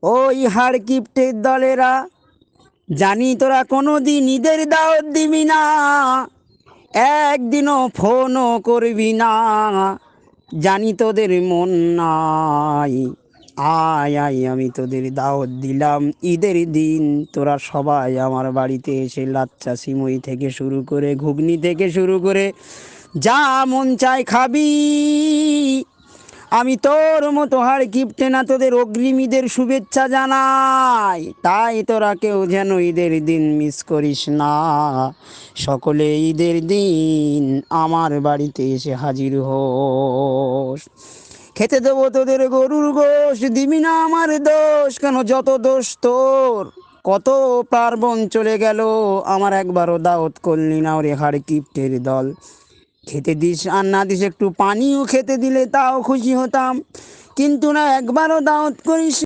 ওই হাড় কিপ্টের দলেরা, জানি তোরা কোনোদিন ঈদের দাওয়াত দিবি না, একদিনও ফোনও করবি না, জানি তোদের মন নাই। আয় আয়, আমি তোদের দাওয়াত দিলাম ঈদের দিন, তোরা সবাই আমার বাড়িতে এসে লাচ্চা সিমুই থেকে শুরু করে ঘুগনি থেকে শুরু করে যা মন চায় খাবি। আমি তোর মতো হাড় কিপ্টে না, তোদের অগ্রিম ঈদের শুভেচ্ছা জানাই। তাই তোরা কেউ যেন ঈদের দিন মিস করিস না, সকলে ঈদের দিন আমার বাড়িতে এসে হাজির হোস। খেতে দেবো তোদের গরুর গোশ, দিবি না আমার দোষ, কেন যত দোষ তোর। কত পার্বণ চলে গেল, আমার একবারও দাওয়াত করলি না ওরে হাড় কিপ্টের দল। খেতে দিস আর না দিস একটু পানিও খেতে দিলে তাও খুশি হতাম, কিন্তু না একবারও দাওয়াত করিস